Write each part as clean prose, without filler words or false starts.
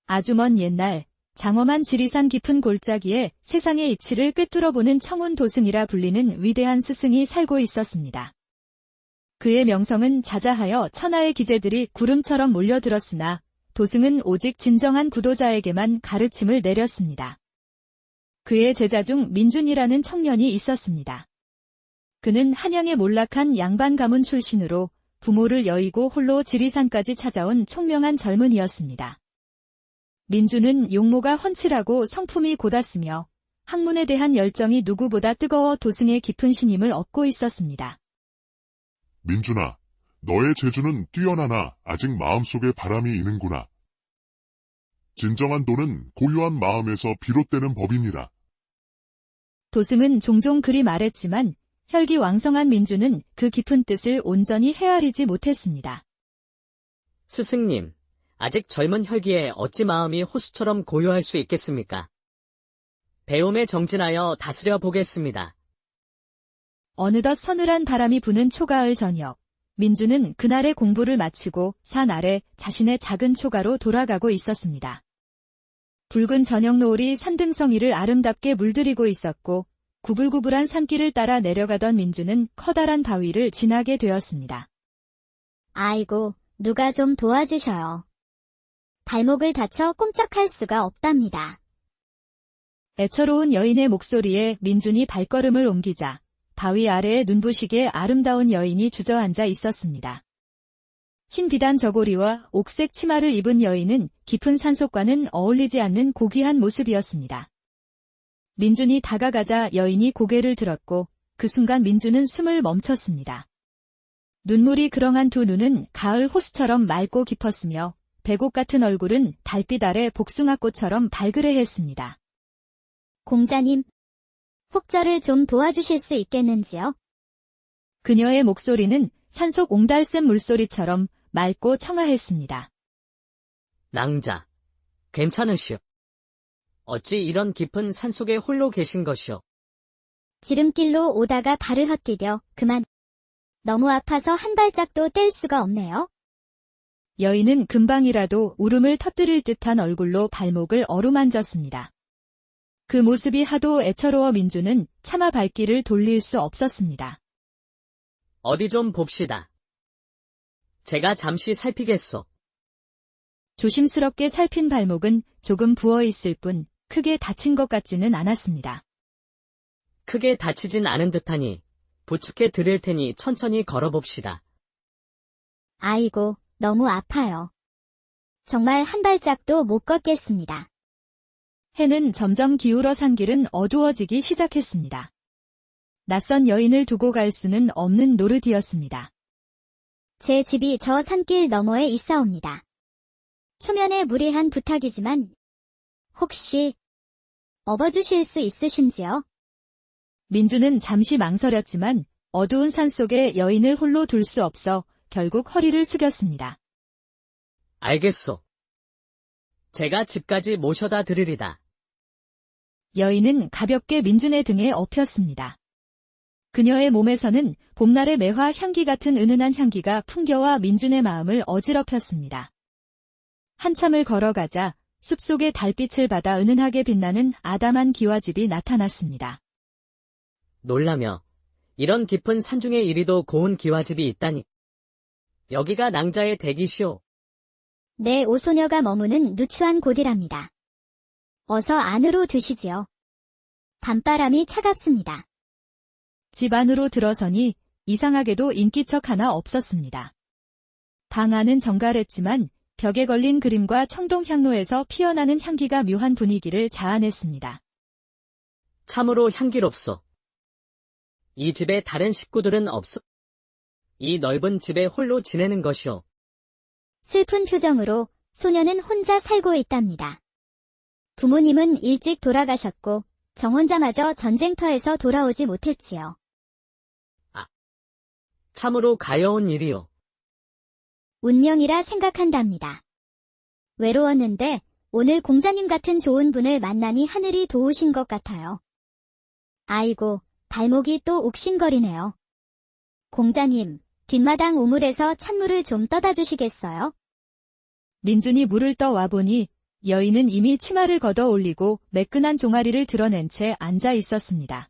아주 먼 옛날 장엄한 지리산 깊은 골짜기에 세상의 이치를 꿰뚫어보는 청운 도승이라 불리는 위대한 스승이 살고 있었습니다. 그의 명성은 자자하여 천하의 기재들이 구름처럼 몰려들었으나 도승은 오직 진정한 구도자에게만 가르침을 내렸습니다. 그의 제자 중 민준이라는 청년이 있었습니다. 그는 한양의 몰락한 양반 가문 출신으로 부모를 여의고 홀로 지리산까지 찾아온 총명한 젊은이였습니다. 민준은 용모가 훤칠하고 성품이 곧았으며 학문에 대한 열정이 누구보다 뜨거워 도승의 깊은 신임을 얻고 있었습니다. 민준아, 너의 재주는 뛰어나나 아직 마음속에 바람이 있는구나. 진정한 도는 고요한 마음에서 비롯되는 법이니라. 도승은 종종 그리 말했지만 혈기왕성한 민준은 그 깊은 뜻을 온전히 헤아리지 못했습니다. 스승님, 아직 젊은 혈기에 어찌 마음이 호수처럼 고요할 수 있겠습니까? 배움에 정진하여 다스려 보겠습니다. 어느덧 서늘한 바람이 부는 초가을 저녁, 민준은 그날의 공부를 마치고 산 아래 자신의 작은 초가로 돌아가고 있었습니다. 붉은 저녁 노을이 산등성이를 아름답게 물들이고 있었고 구불구불한 산길을 따라 내려가던 민준은 커다란 바위를 지나게 되었습니다. 아이고, 누가 좀 도와주셔요. 발목을 다쳐 꼼짝할 수가 없답니다. 애처로운 여인의 목소리에 민준이 발걸음을 옮기자 바위 아래에 눈부시게 아름다운 여인이 주저앉아 있었습니다. 흰 비단 저고리와 옥색 치마를 입은 여인은 깊은 산속과는 어울리지 않는 고귀한 모습이었습니다. 민준이 다가가자 여인이 고개를 들었고 그 순간 민준은 숨을 멈췄습니다. 눈물이 그렁한 두 눈은 가을 호수처럼 맑고 깊었으며 백옥 같은 얼굴은 달빛 아래 복숭아꽃처럼 발그레했습니다. 공자님, 혹 저를 좀 도와주실 수 있겠는지요? 그녀의 목소리는 산속 옹달샘 물소리처럼 맑고 청아했습니다. 낭자, 괜찮으시오? 어찌 이런 깊은 산속에 홀로 계신 것이오? 지름길로 오다가 발을 헛디뎌 그만. 너무 아파서 한 발짝도 뗄 수가 없네요. 여인은 금방이라도 울음을 터뜨릴 듯한 얼굴로 발목을 어루만졌습니다. 그 모습이 하도 애처로워 민준은 차마 발길을 돌릴 수 없었습니다. 어디 좀 봅시다. 제가 잠시 살피겠소. 조심스럽게 살핀 발목은 조금 부어있을 뿐 크게 다친 것 같지는 않았습니다. 크게 다치진 않은 듯하니 부축해 드릴 테니 천천히 걸어봅시다. 아이고, 너무 아파요. 정말 한 발짝도 못 걷겠습니다. 해는 점점 기울어 산길은 어두워지기 시작했습니다. 낯선 여인을 두고 갈 수는 없는 노릇이었습니다. 제 집이 저 산길 너머에 있사옵니다. 초면에 무례한 부탁이지만 혹시 업어주실 수 있으신지요? 민준은 잠시 망설였지만 어두운 산속에 여인을 홀로 둘 수 없어 결국 허리를 숙였습니다. 알겠소. 제가 집까지 모셔다 드리리다. 여인은 가볍게 민준의 등에 엎였습니다. 그녀의 몸에서는 봄날의 매화 향기 같은 은은한 향기가 풍겨와 민준의 마음을 어지럽혔습니다. 한참을 걸어가자 숲속의 달빛을 받아 은은하게 빛나는 아담한 기와집이 나타났습니다. 놀라며 이런 깊은 산중에 이리도 고운 기와집이 있다니. 여기가 낭자의 댁이시오. 네, 오소녀가 머무는 누추한 곳이랍니다. 어서 안으로 드시지요. 밤바람이 차갑습니다. 집 안으로 들어서니 이상하게도 인기척 하나 없었습니다. 방 안은 정갈했지만 벽에 걸린 그림과 청동향로에서 피어나는 향기가 묘한 분위기를 자아냈습니다. 참으로 향기롭소. 이 집에 다른 식구들은 없소? 이 넓은 집에 홀로 지내는 것이오. 슬픈 표정으로 소녀는 혼자 살고 있답니다. 부모님은 일찍 돌아가셨고 정혼자마저 전쟁터에서 돌아오지 못했지요. 참으로 가여운 일이오. 운명이라 생각한답니다. 외로웠는데 오늘 공자님 같은 좋은 분을 만나니 하늘이 도우신 것 같아요. 아이고, 발목이 또 욱신거리네요. 공자님, 뒷마당 우물에서 찬물을 좀 떠다 주시겠어요? 민준이 물을 떠와 보니 여인은 이미 치마를 걷어 올리고 매끈한 종아리를 드러낸 채 앉아 있었습니다.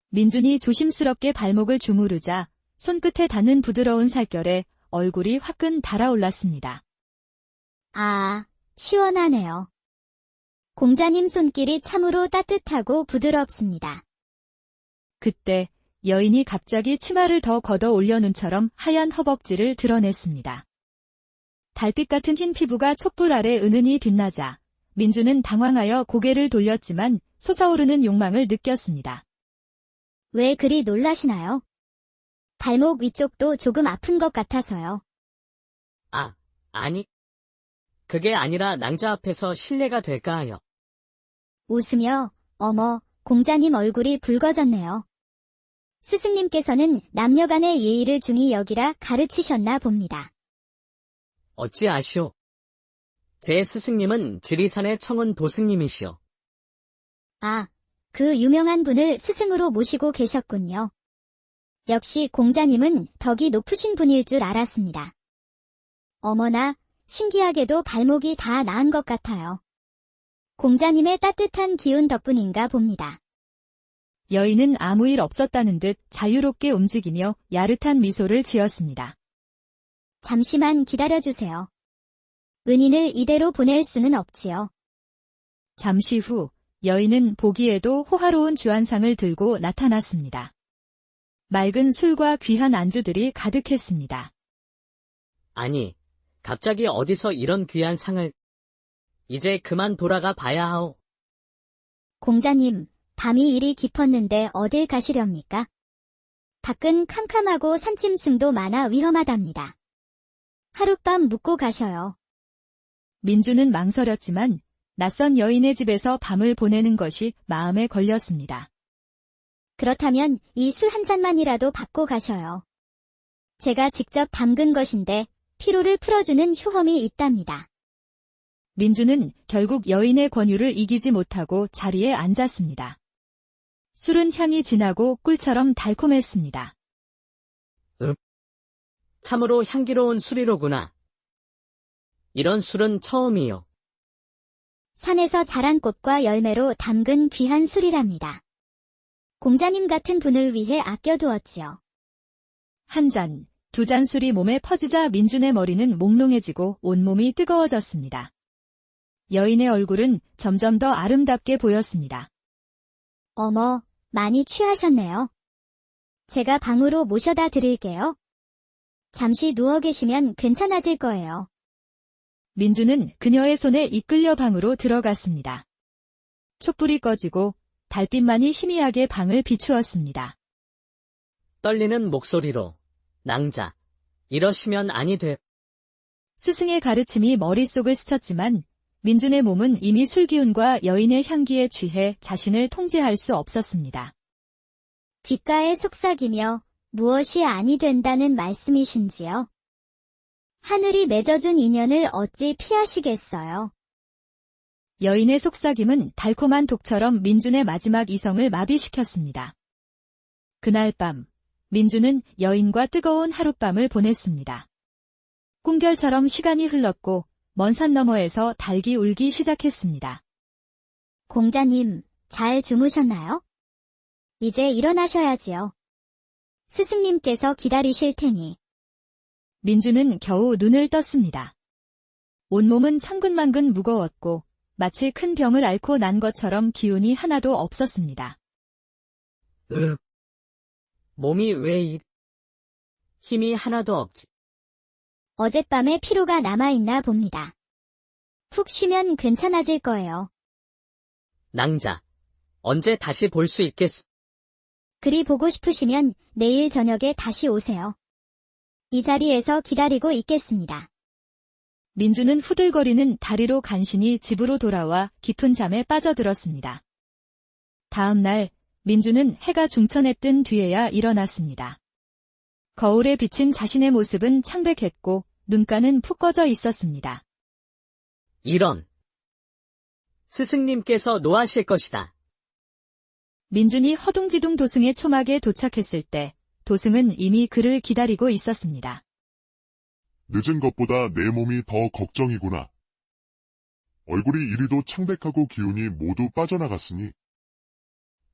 민준이 조심스럽게 발목을 주무르자 손끝에 닿는 부드러운 살결에 얼굴이 화끈 달아올랐습니다. 아, 시원하네요. 공자님 손길이 참으로 따뜻하고 부드럽습니다. 그때 여인이 갑자기 치마를 더 걷어 올려 눈처럼 하얀 허벅지를 드러냈습니다. 달빛 같은 흰 피부가 촛불 아래 은은히 빛나자 민주는 당황하여 고개를 돌렸지만 솟아오르는 욕망을 느꼈습니다. 왜 그리 놀라시나요? 발목 위쪽도 조금 아픈 것 같아서요. 아니. 그게 아니라 낭자 앞에서 실례가 될까 하여. 웃으며, 어머, 공자님 얼굴이 붉어졌네요. 스승님께서는 남녀 간의 예의를 중히 여기라 가르치셨나 봅니다. 어찌 아시오? 제 스승님은 지리산의 청운 도승님이시오. 아, 그 유명한 분을 스승으로 모시고 계셨군요. 역시 공자님은 덕이 높으신 분일 줄 알았습니다. 어머나, 신기하게도 발목이 다 나은 것 같아요. 공자님의 따뜻한 기운 덕분인가 봅니다. 여인은 아무 일 없었다는 듯 자유롭게 움직이며 야릇한 미소를 지었습니다. 잠시만 기다려주세요. 은인을 이대로 보낼 수는 없지요. 잠시 후 여인은 보기에도 호화로운 주안상을 들고 나타났습니다. 맑은 술과 귀한 안주들이 가득했습니다. 아니, 갑자기 어디서 이런 귀한 상을. 이제 그만 돌아가 봐야 하오. 공자님, 밤이 이리 깊었는데 어딜 가시렵니까? 밖은 캄캄하고 산짐승도 많아 위험하답니다. 하룻밤 묵고 가셔요. 민주는 망설였지만 낯선 여인의 집에서 밤을 보내는 것이 마음에 걸렸습니다. 그렇다면 이 술 한 잔만이라도 받고 가셔요. 제가 직접 담근 것인데 피로를 풀어주는 효험이 있답니다. 민주는 결국 여인의 권유를 이기지 못하고 자리에 앉았습니다. 술은 향이 진하고 꿀처럼 달콤했습니다. 참으로 향기로운 술이로구나. 이런 술은 처음이요. 산에서 자란 꽃과 열매로 담근 귀한 술이랍니다. 공자님 같은 분을 위해 아껴두었지요. 한 잔, 두 잔 술이 몸에 퍼지자 민준의 머리는 몽롱해지고 온몸이 뜨거워졌습니다. 여인의 얼굴은 점점 더 아름답게 보였습니다. 어머, 많이 취하셨네요. 제가 방으로 모셔다 드릴게요. 잠시 누워 계시면 괜찮아질 거예요. 민주는 그녀의 손에 이끌려 방으로 들어갔습니다. 촛불이 꺼지고 달빛만이 희미하게 방을 비추었습니다. 떨리는 목소리로, 낭자, 이러시면 아니 돼. 스승의 가르침이 머릿속을 스쳤지만 민준의 몸은 이미 술기운과 여인의 향기에 취해 자신을 통제할 수 없었습니다. 귓가에 속삭이며 무엇이 아니 된다는 말씀이신지요? 하늘이 맺어준 인연을 어찌 피하시겠어요? 여인의 속삭임은 달콤한 독처럼 민준의 마지막 이성을 마비시켰습니다. 그날 밤, 민준은 여인과 뜨거운 하룻밤을 보냈습니다. 꿈결처럼 시간이 흘렀고 먼 산 너머에서 닭이 울기 시작했습니다. 공자님, 잘 주무셨나요? 이제 일어나셔야지요. 스승님께서 기다리실 테니. 민준은 겨우 눈을 떴습니다. 온몸은 천근만근 무거웠고 마치 큰 병을 앓고 난 것처럼 기운이 하나도 없었습니다. 몸이 왜 힘이 하나도 없지. 어젯밤에 피로가 남아있나 봅니다. 푹 쉬면 괜찮아질 거예요. 낭자, 언제 다시 볼 수 있겠소? 그리 보고 싶으시면 내일 저녁에 다시 오세요. 이 자리에서 기다리고 있겠습니다. 민주는 후들거리는 다리로 간신히 집으로 돌아와 깊은 잠에 빠져들었습니다. 다음 날 민주는 해가 중천에 뜬 뒤에야 일어났습니다. 거울에 비친 자신의 모습은 창백했고 눈가는 푹 꺼져 있었습니다. 이런. 스승님께서 노하실 것이다. 민준이 허둥지둥 도승의 초막에 도착했을 때 도승은 이미 그를 기다리고 있었습니다. 늦은 것보다 내 몸이 더 걱정이구나. 얼굴이 이리도 창백하고 기운이 모두 빠져나갔으니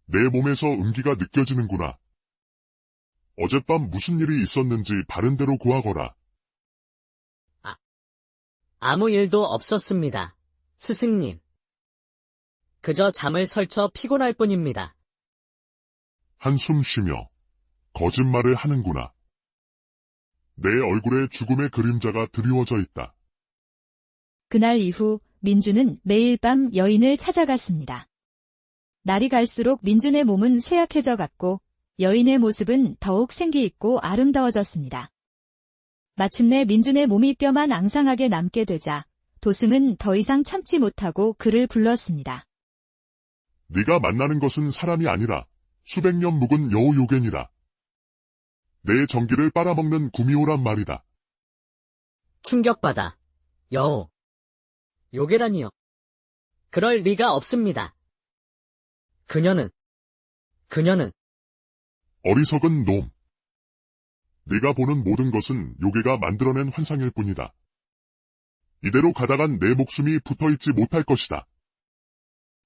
내 몸에서 음기가 느껴지는구나. 어젯밤 무슨 일이 있었는지 바른대로 고하거라. 아무 일도 없었습니다. 스승님. 그저 잠을 설쳐 피곤할 뿐입니다. 한숨 쉬며 거짓말을 하는구나. 내 얼굴에 죽음의 그림자가 드리워져 있다. 그날 이후 민주는 매일 밤 여인을 찾아갔습니다. 날이 갈수록 민준의 몸은 쇠약해져 갔고 여인의 모습은 더욱 생기있고 아름다워졌습니다. 마침내 민준의 몸이 뼈만 앙상하게 남게 되자 도승은 더 이상 참지 못하고 그를 불렀습니다. 네가 만나는 것은 사람이 아니라 수백 년 묵은 여우 요괴니라. 내 정기를 빨아먹는 구미호란 말이다. 충격받아. 여우. 요괴라니요. 그럴 리가 없습니다. 그녀는 어리석은 놈. 네가 보는 모든 것은 요괴가 만들어낸 환상일 뿐이다. 이대로 가다간 내 목숨이 붙어있지 못할 것이다.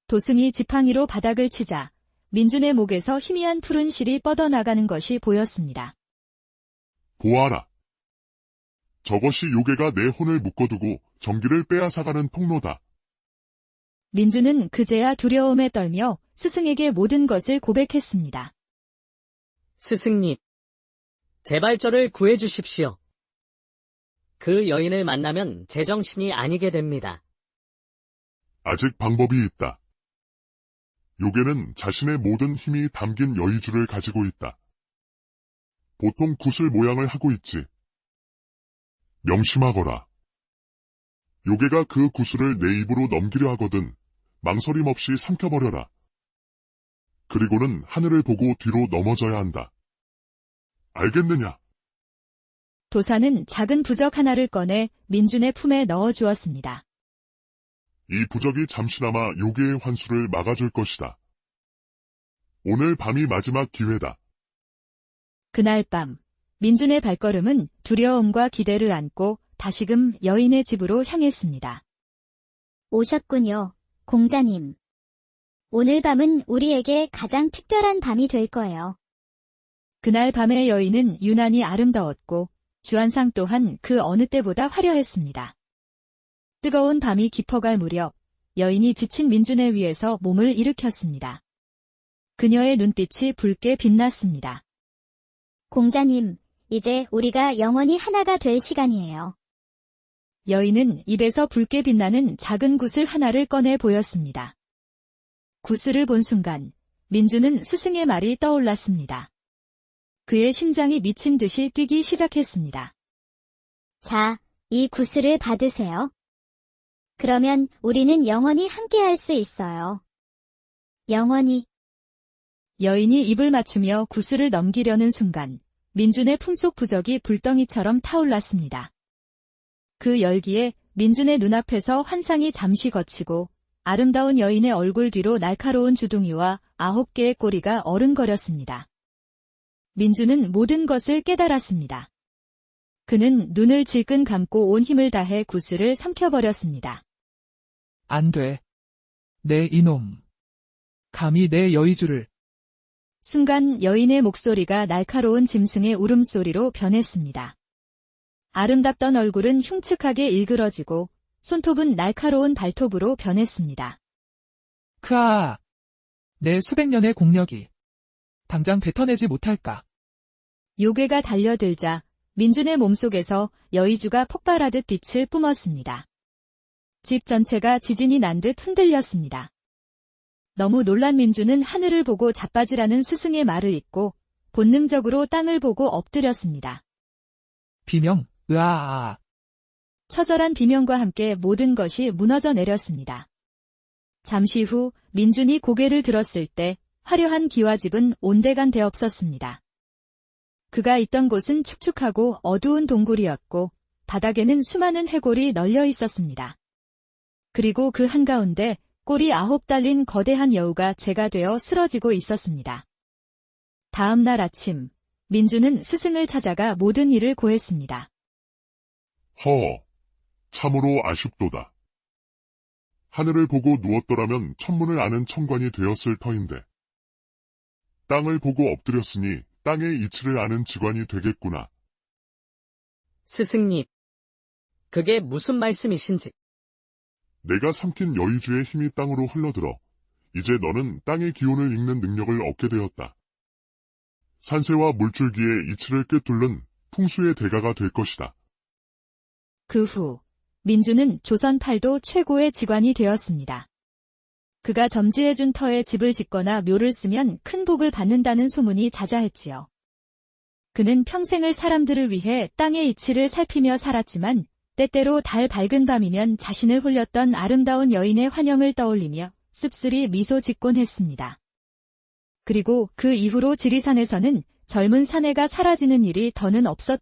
도승이 지팡이로 바닥을 치자 민준의 목에서 희미한 푸른 실이 뻗어나가는 것이 보였습니다. 보아라. 저것이 요괴가 내 혼을 묶어두고 정기를 빼앗아가는 통로다. 민준은 그제야 두려움에 떨며 스승에게 모든 것을 고백했습니다. 스승님. 제발 저를 구해주십시오. 그 여인을 만나면 제정신이 아니게 됩니다. 아직 방법이 있다. 요괴는 자신의 모든 힘이 담긴 여의주를 가지고 있다. 보통 구슬 모양을 하고 있지. 명심하거라. 요괴가 그 구슬을 내 입으로 넘기려 하거든 망설임 없이 삼켜버려라. 그리고는 하늘을 보고 뒤로 넘어져야 한다. 알겠느냐? 도사는 작은 부적 하나를 꺼내 민준의 품에 넣어 주었습니다. 이 부적이 잠시나마 요괴의 환수를 막아줄 것이다. 오늘 밤이 마지막 기회다. 그날 밤, 민준의 발걸음은 두려움과 기대를 안고 다시금 여인의 집으로 향했습니다. 오셨군요, 공자님. 오늘 밤은 우리에게 가장 특별한 밤이 될 거예요. 그날 밤의 여인은 유난히 아름다웠고 주안상 또한 그 어느 때보다 화려했습니다. 뜨거운 밤이 깊어갈 무렵 여인이 지친 민준의 위에서 몸을 일으켰습니다. 그녀의 눈빛이 붉게 빛났습니다. 공자님, 이제 우리가 영원히 하나가 될 시간이에요. 여인은 입에서 붉게 빛나는 작은 구슬 하나를 꺼내 보였습니다. 구슬을 본 순간 민준은 스승의 말이 떠올랐습니다. 그의 심장이 미친 듯이 뛰기 시작했습니다. 자, 이 구슬을 받으세요. 그러면 우리는 영원히 함께할 수 있어요. 영원히. 여인이 입을 맞추며 구슬을 넘기려는 순간 민준의 품속 부적이 불덩이처럼 타올랐습니다. 그 열기에 민준의 눈앞에서 환상이 잠시 거치고 아름다운 여인의 얼굴 뒤로 날카로운 주둥이와 9개의 꼬리가 어른거렸습니다. 민준은 모든 것을 깨달았습니다. 그는 눈을 질끈 감고 온 힘을 다해 구슬을 삼켜버렸습니다. 안 돼. 내 이놈. 감히 내 여의주를. 순간 여인의 목소리가 날카로운 짐승의 울음소리로 변했습니다. 아름답던 얼굴은 흉측하게 일그러지고 손톱은 날카로운 발톱으로 변했습니다. 크아. 내 수백 년의 공력이. 당장 뱉어내지 못할까. 요괴가 달려들자 민준의 몸속에서 여의주가 폭발하듯 빛을 뿜었습니다. 집 전체가 지진이 난 듯 흔들렸습니다. 너무 놀란 민준은 하늘을 보고 자빠지라는 스승의 말을 잊고 본능적으로 땅을 보고 엎드렸습니다. 비명, 으아아. 처절한 비명과 함께 모든 것이 무너져 내렸습니다. 잠시 후 민준이 고개를 들었을 때 화려한 기와집은 온데간데 없었습니다. 그가 있던 곳은 축축하고 어두운 동굴이었고 바닥에는 수많은 해골이 널려 있었습니다. 그리고 그 한가운데 꼬리 9 달린 거대한 여우가 재가 되어 쓰러지고 있었습니다. 다음 날 아침, 민준은 스승을 찾아가 모든 일을 고했습니다. 허, 참으로 아쉽도다. 하늘을 보고 누웠더라면 천문을 아는 천관이 되었을 터인데. 땅을 보고 엎드렸으니 땅의 이치를 아는 지관이 되겠구나. 스승님, 그게 무슨 말씀이신지. 내가 삼킨 여의주의 힘이 땅으로 흘러들어 이제 너는 땅의 기운을 읽는 능력을 얻게 되었다. 산세와 물줄기의 이치를 꿰뚫는 풍수의 대가가 될 것이다. 그 후 민주는 조선 8도 최고의 직관이 되었습니다. 그가 점지해준 터에 집을 짓거나 묘를 쓰면 큰 복을 받는다는 소문이 자자했지요. 그는 평생을 사람들을 위해 땅의 이치를 살피며 살았지만 때때로 달 밝은 밤이면 자신을 홀렸던 아름다운 여인의 환영을 떠올리며 씁쓸히 미소 짓곤 했습니다. 그리고 그 이후로 지리산에서는 젊은 사내가 사라지는 일이 더는 없었다고